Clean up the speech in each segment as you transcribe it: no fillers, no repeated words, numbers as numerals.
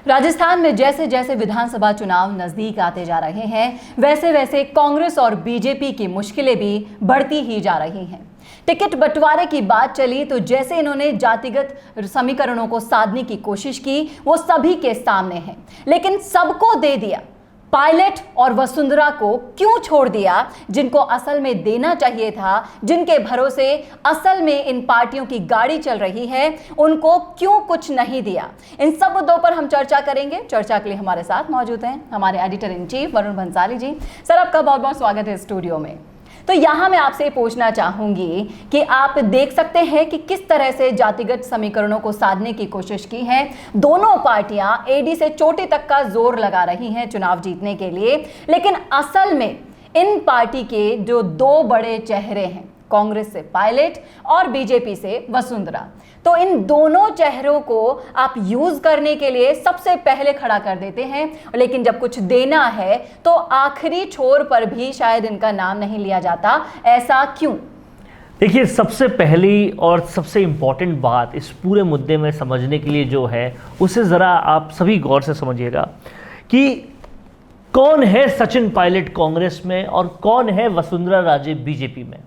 राजस्थान में जैसे जैसे विधानसभा चुनाव नजदीक आते जा रहे हैं, वैसे वैसे कांग्रेस और बीजेपी की मुश्किलें भी बढ़ती ही जा रही हैं। टिकट बंटवारे की बात चली तो जैसे इन्होंने जातिगत समीकरणों को साधने की कोशिश की, वो सभी के सामने है, लेकिन सबको दे दिया। पायलट और वसुंधरा को क्यों छोड़ दिया? जिनको असल में देना चाहिए था, जिनके भरोसे असल में इन पार्टियों की गाड़ी चल रही है, उनको क्यों कुछ नहीं दिया? इन सब मुद्दों पर हम चर्चा करेंगे। चर्चा के लिए हमारे साथ मौजूद हैं हमारे editor in chief Varun Bhansali ji. Sir, आपका बहुत बहुत स्वागत है स्टूडियो में। तो यहाँ मैं आपसे पूछना चाहूंगी कि आप देख सकते हैं कि किस तरह से जातिगत समीकरणों को साधने की कोशिश की है। दोनों पार्टियां एडी से चोटी तक का जोर लगा रही हैं चुनाव जीतने के लिए, लेकिन असल में इन पार्टी के जो दो बड़े चेहरे हैं, कांग्रेस से पायलट और बीजेपी से वसुंधरा, तो इन दोनों चेहरों को आप यूज करने के लिए सबसे पहले खड़ा कर देते हैं, लेकिन जब कुछ देना है तो आखिरी छोर पर भी शायद इनका नाम नहीं लिया जाता। ऐसा क्यों? देखिए, सबसे पहली और सबसे इंपॉर्टेंट बात इस पूरे मुद्दे में समझने के लिए जो है, उसे ज़रा आप सभी गौर से समझिएगा कि कौन है सचिन पायलट कांग्रेस में और कौन है वसुंधरा राजे बीजेपी में।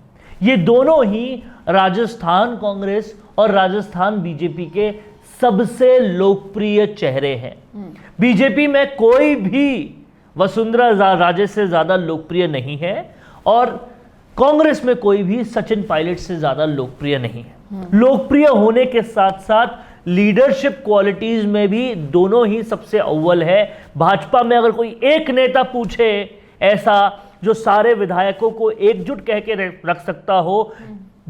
ये दोनों ही राजस्थान कांग्रेस और राजस्थान बीजेपी के सबसे लोकप्रिय चेहरे हैं। बीजेपी में कोई भी वसुंधरा राजे से ज्यादा लोकप्रिय नहीं है और कांग्रेस में कोई भी सचिन पायलट से ज्यादा लोकप्रिय नहीं है। लोकप्रिय होने के साथ साथ लीडरशिप क्वालिटीज में भी दोनों ही सबसे अव्वल है। भाजपा में अगर कोई एक नेता पूछे ऐसा जो सारे विधायकों को एकजुट कह के रख सकता हो,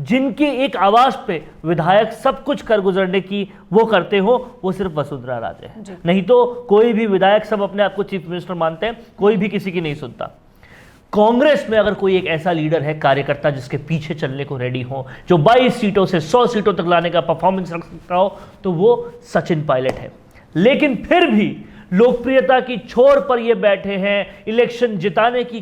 जिनकी एक आवाज पे विधायक सब कुछ कर गुजरने की वो करते हो, वो सिर्फ वसुंधरा राजे है। नहीं तो कोई भी विधायक, सब अपने आप को चीफ मिनिस्टर मानते हैं, कोई भी किसी की नहीं सुनता। कांग्रेस में अगर कोई एक ऐसा लीडर है, कार्यकर्ता जिसके पीछे चलने को रेडी हो, जो 22 सीटों से 100 सीटों तक लाने का परफॉर्मेंस रख सकता हो, तो वो सचिन पायलट है। लेकिन फिर भी लोकप्रियता की छोर पर ये बैठे हैं, इलेक्शन जिताने की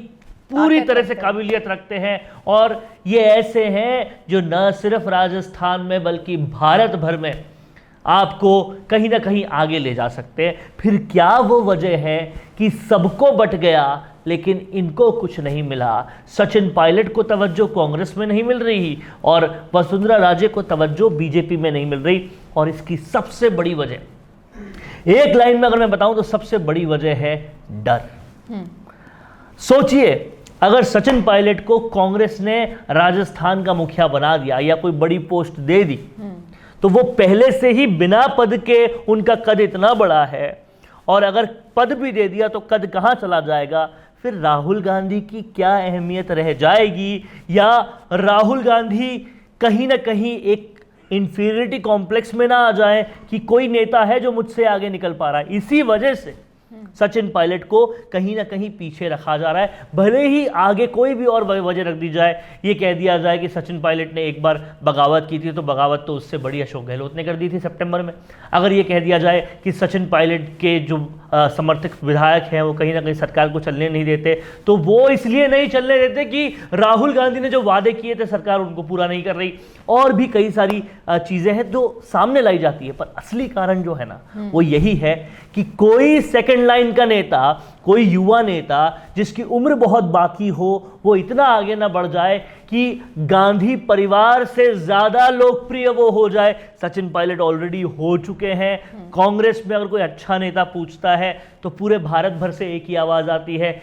पूरी तरह से काबिलियत रखते हैं, और ये ऐसे हैं जो न सिर्फ राजस्थान में बल्कि भारत भर में आपको कहीं ना कहीं आगे ले जा सकते हैं। फिर क्या वो वजह है कि सबको बट गया लेकिन इनको कुछ नहीं मिला? सचिन पायलट को तवज्जो कांग्रेस में नहीं मिल रही और वसुंधरा राजे को तवज्जो बीजेपी में नहीं मिल रही, और इसकी सबसे बड़ी वजह, एक लाइन में अगर मैं बताऊं तो सबसे बड़ी वजह है डर। सोचिए, अगर सचिन पायलट को कांग्रेस ने राजस्थान का मुखिया बना दिया या कोई बड़ी पोस्ट दे दी, तो वो पहले से ही बिना पद के, उनका कद इतना बड़ा है, और अगर पद भी दे दिया तो कद कहां चला जाएगा? फिर राहुल गांधी की क्या अहमियत रह जाएगी? या राहुल गांधी कहीं ना कहीं एक इंफीरियरिटी कॉम्प्लेक्स में ना आ जाए कि कोई नेता है जो मुझसे आगे निकल पा रहा है। इसी वजह से सचिन पायलट को कहीं ना कहीं पीछे रखा जा रहा है। भले ही आगे कोई भी और वजह रख दी जाए, ये कह दिया जाए कि सचिन पायलट ने एक बार बगावत की थी, तो बगावत तो उससे बड़ी अशोक गहलोत ने कर दी थी सितंबर में। अगर ये कह दिया जाए कि सचिन पायलट के जो समर्थक विधायक हैं वो कहीं ना कहीं सरकार को चलने नहीं देते, तो वो इसलिए नहीं चलने देते कि राहुल गांधी ने जो वादे किए थे सरकार उनको पूरा नहीं कर रही, और भी कई सारी चीजें हैं जो सामने लाई जाती है। पर असली कारण जो है ना, वो यही है कि कोई सेकंड लाइन का नेता, कोई युवा नेता जिसकी उम्र बहुत बाकी हो, वो इतना आगे ना बढ़ जाए कि गांधी परिवार से ज्यादा लोकप्रिय वो हो जाए। सचिन पायलट ऑलरेडी हो चुके हैं। कांग्रेस में अगर कोई अच्छा नेता पूछता है तो पूरे भारत भर से एक ही आवाज आती है।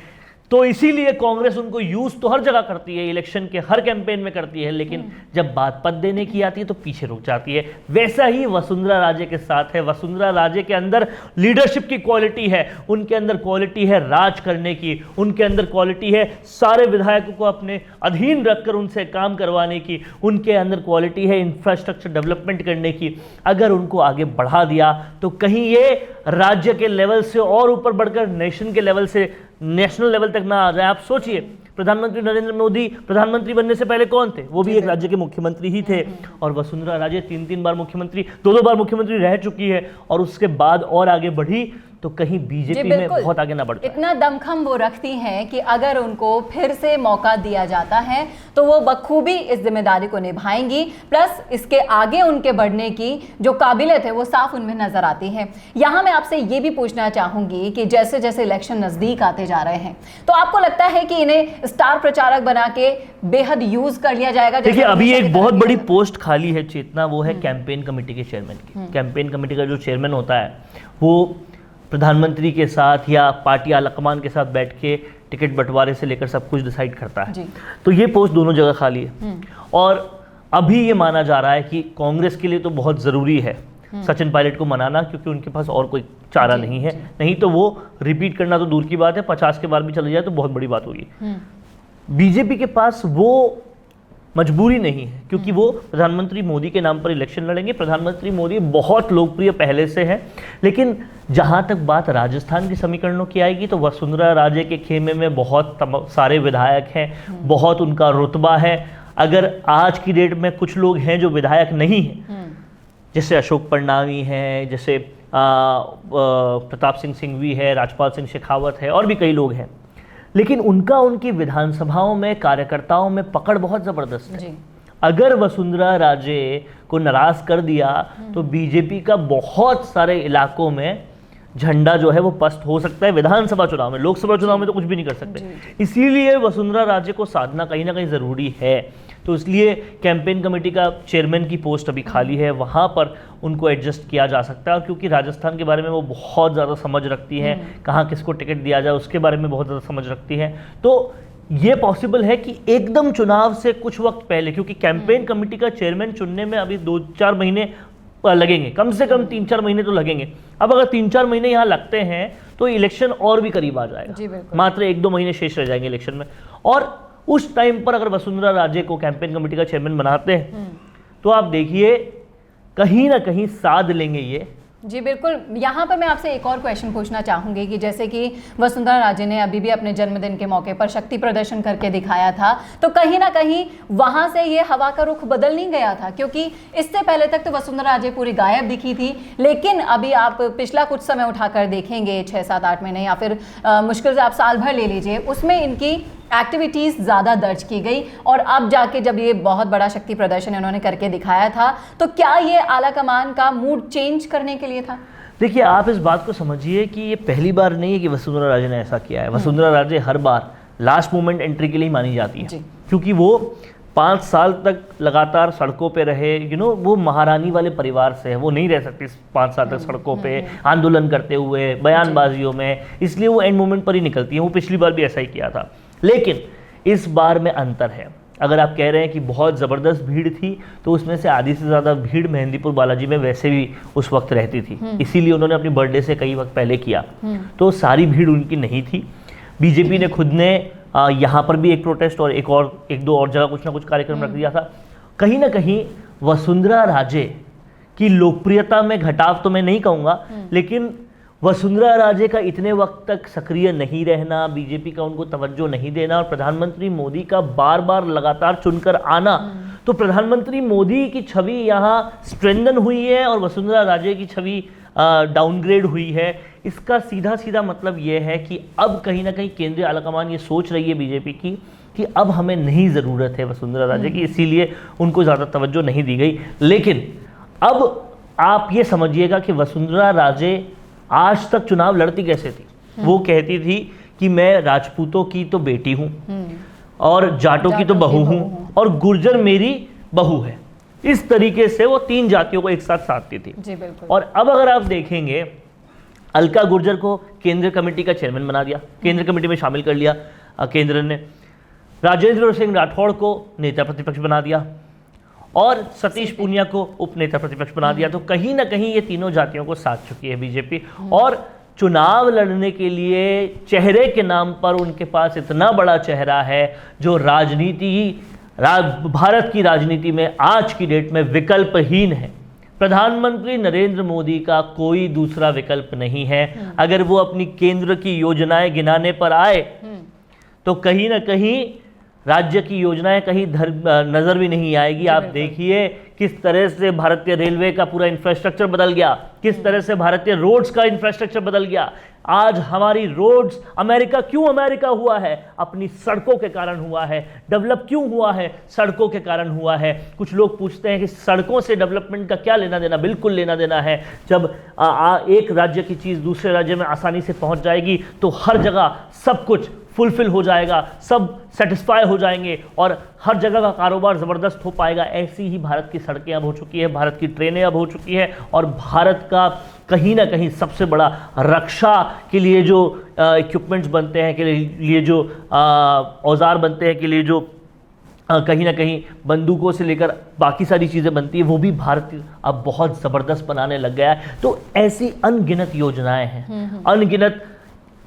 तो इसीलिए कांग्रेस उनको यूज तो हर जगह करती है, इलेक्शन के हर कैंपेन में करती है, लेकिन जब बात पद देने की आती है तो पीछे रुक जाती है। वैसा ही वसुंधरा राजे के साथ है। वसुंधरा राजे के अंदर लीडरशिप की क्वालिटी है, उनके अंदर क्वालिटी है राज करने की, उनके अंदर क्वालिटी है सारे विधायकों को अपने अधीन रखकर उनसे काम करवाने की, उनके अंदर क्वालिटी है इंफ्रास्ट्रक्चर डेवलपमेंट करने की। अगर उनको आगे बढ़ा दिया तो कहीं ये राज्य के लेवल से और ऊपर बढ़कर नेशन के लेवल से, नेशनल लेवल तक ना आ जाए। आप सोचिए, प्रधानमंत्री नरेंद्र मोदी प्रधानमंत्री बनने से पहले कौन थे? वो भी एक राज्य के मुख्यमंत्री ही थे, और वसुंधरा राजे 3 बार मुख्यमंत्री, 2 बार मुख्यमंत्री रह चुकी है, और उसके बाद और आगे बढ़ी तो कहीं बीजेपी में बहुत आगे ना बढ़ पाए। इतना दमखम वो रखती हैं कि अगर उनको फिर से मौका दिया जाता है तो वो बखूबी इस जिम्मेदारी को निभाएंगी, प्लस इसके आगे उनके बढ़ने की जो काबिलियत है वो साफ उनमें नजर आती है। यहाँ मैं आपसे ये भी पूछना चाहूंगी कि जैसे जैसे इलेक्शन नजदीक आते जा रहे हैं तो आपको लगता है कि इन्हें स्टार प्रचारक बना के बेहद यूज कर लिया जाएगा? देखिए, अभी एक बहुत बड़ी पोस्ट खाली है चेतना, वो है कैंपेन कमेटी के चेयरमैन की। कैंपेन कमेटी का जो चेयरमैन होता है वो प्रधानमंत्री के साथ या पार्टी आलाकमान के साथ बैठ के टिकट बंटवारे से लेकर सब कुछ डिसाइड करता है। तो ये पोस्ट दोनों जगह खाली है और अभी ये माना जा रहा है कि कांग्रेस के लिए तो बहुत ज़रूरी है सचिन पायलट को मनाना, क्योंकि उनके पास और कोई चारा नहीं है। नहीं तो वो रिपीट करना तो दूर की बात है, 50 के बार भी चले जाए तो बहुत बड़ी बात होगी। बीजेपी के पास वो मजबूरी नहीं है, क्योंकि वो प्रधानमंत्री मोदी के नाम पर इलेक्शन लड़ेंगे। प्रधानमंत्री मोदी बहुत लोकप्रिय पहले से है, लेकिन जहां तक बात राजस्थान के समीकरणों की आएगी तो वसुंधरा राजे के खेमे में बहुत सारे विधायक हैं, बहुत उनका रुतबा है। अगर आज की डेट में कुछ लोग हैं जो विधायक नहीं हैं, जैसे अशोक परनामी हैं, जैसे प्रताप सिंह सिंघवी है, राजपाल सिंह शेखावत है, और भी कई लोग हैं, लेकिन उनकी विधानसभाओं में कार्यकर्ताओं में पकड़ बहुत ज़बरदस्त है। अगर वसुंधरा राजे को नाराज कर दिया तो बीजेपी का बहुत सारे इलाकों में झंडा जो है वो पस्त हो सकता है विधानसभा चुनाव में। लोकसभा चुनाव में तो कुछ भी नहीं कर सकते, इसीलिए वसुंधरा राजे को साधना कहीं ना कहीं ज़रूरी है। तो इसलिए कैंपेन कमेटी का चेयरमैन की पोस्ट अभी खाली है, वहाँ पर उनको एडजस्ट किया जा सकता है। और क्योंकि राजस्थान के बारे में वो बहुत ज़्यादा समझ रखती हैं, कहाँ किसको टिकट दिया जाए उसके बारे में बहुत ज़्यादा समझ रखती हैं, तो ये पॉसिबल है कि एकदम चुनाव से कुछ वक्त पहले, क्योंकि कैंपेन कमेटी का चेयरमैन चुनने में अभी 2-4 महीने लगेंगे, कम से कम 3-4 महीने तो लगेंगे। अब अगर 3-4 महीने यहाँ लगते हैं तो इलेक्शन और भी करीब आ जाएगा, मात्र 1-2 महीने शेष रह जाएंगे इलेक्शन में। और उस टाइम पर अगर वसुंधरा राजे को कैंपेन कमेटी का चेयरमैन बनाते हैं तो आप देखिए कहीं ना कहीं साध लेंगे ये। जी बिल्कुल। यहाँ पर मैं आपसे एक और क्वेश्चन पूछना चाहूँगी कि जैसे कि वसुंधरा राजे ने अभी भी अपने जन्मदिन के मौके पर शक्ति प्रदर्शन करके दिखाया था, तो कहीं ना कहीं वहाँ से ये हवा का रुख बदल नहीं गया था? क्योंकि इससे पहले तक तो वसुंधरा राजे पूरी गायब दिखी थी, लेकिन अभी आप पिछला कुछ समय उठाकर देखेंगे, 6-7-8 महीने या फिर मुश्किल से आप साल भर ले लीजिए, उसमें इनकी एक्टिविटीज़ ज़्यादा दर्ज की गई। और अब जाके जब ये बहुत बड़ा शक्ति प्रदर्शन इन्होंने करके दिखाया था, तो क्या ये आला कमान का मूड चेंज करने के लिए था? देखिए, आप इस बात को समझिए कि ये पहली बार नहीं है कि वसुंधरा राजे ने ऐसा किया है। वसुंधरा राजे हर बार लास्ट मोमेंट एंट्री के लिए मानी जाती है, क्योंकि वो 5 साल तक लगातार सड़कों पे रहे। वो महारानी वाले परिवार से है, वो नहीं रह सकती 5 साल तक सड़कों पे आंदोलन करते हुए, बयानबाजियों में, इसलिए वो एंड मोमेंट पर ही निकलती है। वो पिछली बार भी ऐसा ही किया था, लेकिन इस बार में अंतर है। अगर आप कह रहे हैं कि बहुत ज़बरदस्त भीड़ थी, तो उसमें से आधी से ज़्यादा भीड़ मेहंदीपुर बालाजी में वैसे भी उस वक्त रहती थी, इसीलिए उन्होंने अपनी बर्थडे से कई वक्त पहले किया, तो सारी भीड़ उनकी नहीं थी। बीजेपी ने खुद ने यहाँ पर भी एक प्रोटेस्ट और एक दो और जगह कुछ ना कुछ कार्यक्रम रख दिया था। कहीं ना कहीं वसुंधरा राजे की लोकप्रियता में घटाव तो मैं नहीं कहूँगा, लेकिन वसुंधरा राजे का इतने वक्त तक सक्रिय नहीं रहना, बीजेपी का उनको तवज्जो नहीं देना और प्रधानमंत्री मोदी का बार बार लगातार चुनकर आना, तो प्रधानमंत्री मोदी की छवि यहाँ स्ट्रेंथन हुई है और वसुंधरा राजे की छवि डाउनग्रेड हुई है। इसका सीधा सीधा मतलब ये है कि अब कहीं ना कहीं केंद्रीय आलाकमान ये सोच रही है बीजेपी की कि अब हमें नहीं ज़रूरत है वसुंधरा राजे की, इसीलिए उनको ज़्यादा तवज्जो नहीं दी गई। लेकिन अब आप ये समझिएगा कि वसुंधरा राजे आज तक चुनाव लड़ती कैसे थी। वो कहती थी कि मैं राजपूतों की तो बेटी हूँ और जाटों की तो बहू हूँ और गुर्जर मेरी बहू है। इस तरीके से वो 3 जातियों को एक साथ साधती थी। जी बिल्कुल। और अब अगर आप देखेंगे, अलका गुर्जर को केंद्रीय कमेटी का चेयरमैन बना दिया, केंद्रीय कमेटी में शामिल कर लिया केंद्र ने। राजेंद्र सिंह राठौड़ को नेता प्रतिपक्ष बना दिया और सतीश पूनिया को उपनेता प्रतिपक्ष बना दिया। तो कहीं ना कहीं ये तीनों जातियों को साथ चुकी है बीजेपी और चुनाव लड़ने के लिए चेहरे के नाम पर उनके पास इतना बड़ा चेहरा है जो भारत की राजनीति में आज की डेट में विकल्पहीन है। प्रधानमंत्री नरेंद्र मोदी का कोई दूसरा विकल्प नहीं है। अगर वो अपनी केंद्र की योजनाएं गिनाने पर आए तो कहीं ना कहीं राज्य की योजनाएं कहीं नजर भी नहीं आएगी। आप देखिए किस तरह से भारतीय रेलवे का पूरा इंफ्रास्ट्रक्चर बदल गया, किस तरह से भारतीय रोड्स का इंफ्रास्ट्रक्चर बदल गया। आज हमारी रोड्स, अमेरिका क्यों अमेरिका हुआ है? अपनी सड़कों के कारण हुआ है। डेवलप क्यों हुआ है? सड़कों के कारण हुआ है। कुछ लोग पूछते हैं कि सड़कों से डेवलपमेंट का क्या लेना देना? बिल्कुल लेना देना है। जब एक राज्य की चीज़ दूसरे राज्य में आसानी से पहुंच जाएगी तो हर जगह सब कुछ फुलफिल हो जाएगा, सब सेटिस्फाई हो जाएंगे और हर जगह का कारोबार ज़बरदस्त हो पाएगा। ऐसी ही भारत की सड़कें अब हो चुकी है, भारत की ट्रेनें अब हो चुकी है और भारत का कहीं ना कहीं सबसे बड़ा रक्षा के लिए जो इक्विपमेंट्स बनते हैं, के लिए जो औजार बनते हैं, के लिए जो कहीं ना कहीं बंदूकों से लेकर बाकी सारी चीज़ें बनती है, वो भी भारत अब बहुत ज़बरदस्त बनाने लग गया है। तो ऐसी अनगिनत योजनाएं हैं, अनगिनत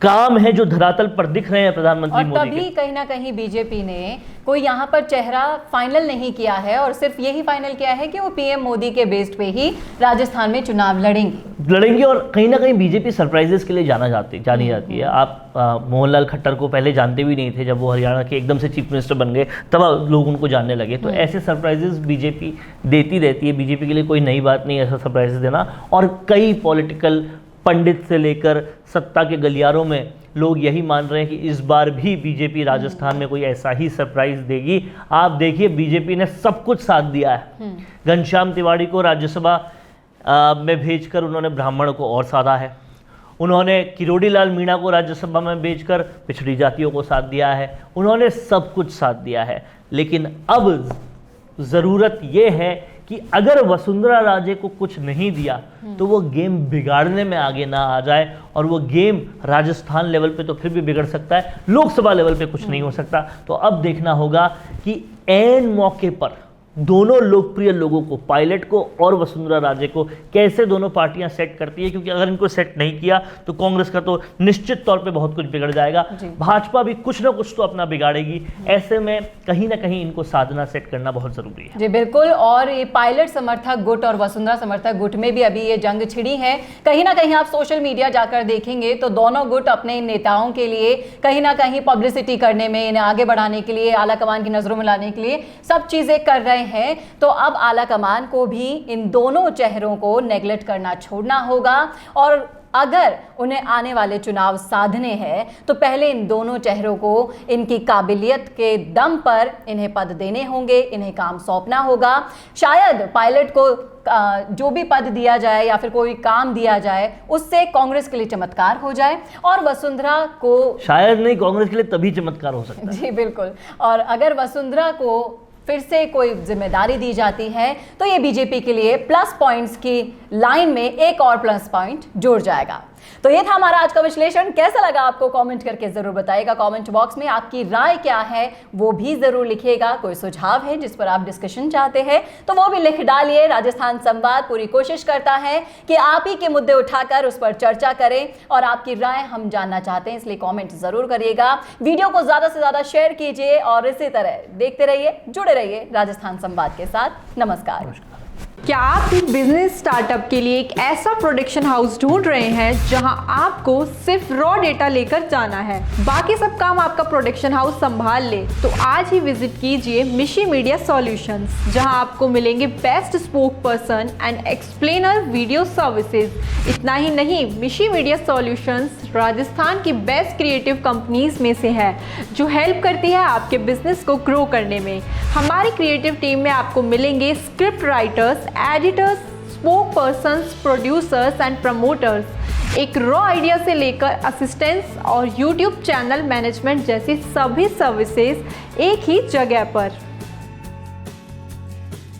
काम है जो धरातल पर दिख रहे हैं प्रधानमंत्री मोदी के। तभी कहीं ना कहीं बीजेपी ने कोई यहाँ पर चेहरा फाइनल नहीं किया है और सिर्फ यही फाइनल किया है कि वो पीएम मोदी के बेस्ड पे ही राजस्थान में चुनाव लड़ेंगे और कहीं ना कहीं बीजेपी सरप्राइजेस के लिए जानी जाती है। आप मोहनलाल खट्टर को पहले जानते भी नहीं थे, जब वो हरियाणा के एकदम से चीफ मिनिस्टर बन गए तब लोग उनको जानने लगे। तो ऐसे सरप्राइजेस बीजेपी देती रहती है, बीजेपी के लिए कोई नई बात नहीं है ऐसा सरप्राइजेस देना। और कई पॉलिटिकल पंडित से लेकर सत्ता के गलियारों में लोग यही मान रहे हैं कि इस बार भी बीजेपी राजस्थान में कोई ऐसा ही सरप्राइज देगी। आप देखिए बीजेपी ने सब कुछ साथ दिया है। घनश्याम तिवाड़ी को राज्यसभा में भेजकर उन्होंने ब्राह्मणों को और साधा है। उन्होंने किरोड़ी लाल मीणा को राज्यसभा में भेजकर पिछड़ी जातियों को साथ दिया है। उन्होंने सब कुछ साथ दिया है। लेकिन अब ज़रूरत ये है कि अगर वसुंधरा राजे को कुछ नहीं दिया तो वो गेम बिगाड़ने में आगे ना आ जाए। और वो गेम राजस्थान लेवल पे तो फिर भी बिगड़ सकता है, लोकसभा लेवल पे कुछ नहीं हो सकता। तो अब देखना होगा कि ऐन मौके पर दोनों लोकप्रिय लोगों को, पायलट को और वसुंधरा राजे को, कैसे दोनों पार्टियां सेट करती है। क्योंकि अगर इनको सेट नहीं किया तो कांग्रेस का तो निश्चित तौर पे बहुत कुछ बिगड़ जाएगा। भाजपा भी कुछ ना कुछ तो अपना बिगाड़ेगी। ऐसे में कहीं ना कहीं इनको साधना सेट करना बहुत जरूरी है। जी बिल्कुल। और ये पायलट समर्थक गुट और वसुंधरा समर्थक गुट में भी अभी ये जंग छिड़ी है। कहीं ना कहीं आप सोशल मीडिया जाकर देखेंगे तो दोनों गुट अपने नेताओं के लिए कहीं ना कहीं पब्लिसिटी करने में, इन्हें आगे बढ़ाने के लिए, आला कमान की नजरों में लाने के लिए सब चीजें कर रहे हैं। तो अब आला कमान को भी इन दोनों चेहरों को नेगलेक्ट करना छोड़ना होगा और अगर उन्हें आने वाले चुनाव साधने हैं तो पहले इन दोनों चेहरों को इनकी काबिलियत के दम पर इन्हें पद देने होंगे, इन्हें काम सौंपना होगा। शायद पायलट को जो भी पद दिया जाए या फिर कोई काम दिया जाए उससे कांग्रेस के लिए चमत्कार हो जाए और वसुंधरा को शायद नहीं, कांग्रेस के लिए तभी चमत्कार हो सकता है। जी बिल्कुल। और अगर वसुंधरा को फिर से कोई जिम्मेदारी दी जाती है तो ये बीजेपी के लिए प्लस पॉइंट्स की लाइन में एक और प्लस पॉइंट जुड़ जाएगा। तो ये था हमारा आज का विश्लेषण। कैसा लगा आपको कमेंट करके जरूर बताइएगा। कमेंट बॉक्स में आपकी राय क्या है वो भी जरूर लिखिएगा। कोई सुझाव है जिस पर आप डिस्कशन चाहते हैं तो वो भी लिख डालिए। राजस्थान संवाद पूरी कोशिश करता है कि आप ही के मुद्दे उठाकर उस पर चर्चा करें और आपकी राय हम जानना चाहते हैं, इसलिए कॉमेंट जरूर करिएगा। वीडियो को ज्यादा से ज्यादा शेयर कीजिए और इसी तरह देखते रहिए, जुड़े रहिए राजस्थान संवाद के साथ। नमस्कार। क्या आप एक बिजनेस स्टार्टअप के लिए एक ऐसा प्रोडक्शन हाउस ढूंढ रहे हैं जहां आपको सिर्फ रॉ डेटा लेकर जाना है, बाकी सब काम आपका प्रोडक्शन हाउस संभाल ले? तो आज ही विजिट कीजिए मिशी मीडिया सॉल्यूशंस, जहां आपको मिलेंगे best spoke person and explainer video services. इतना ही नहीं, मिशी मीडिया सॉल्यूशंस राजस्थान की बेस्ट क्रिएटिव कंपनीज में से है जो हेल्प करती है आपके बिजनेस को ग्रो करने में। हमारी क्रिएटिव टीम में आपको मिलेंगे script writers, editors, spoke persons, producers and promoters. एक रॉ आइडिया से लेकर असिस्टेंस और यूट्यूब चैनल मैनेजमेंट जैसी सभी सर्विसेज एक ही जगह पर।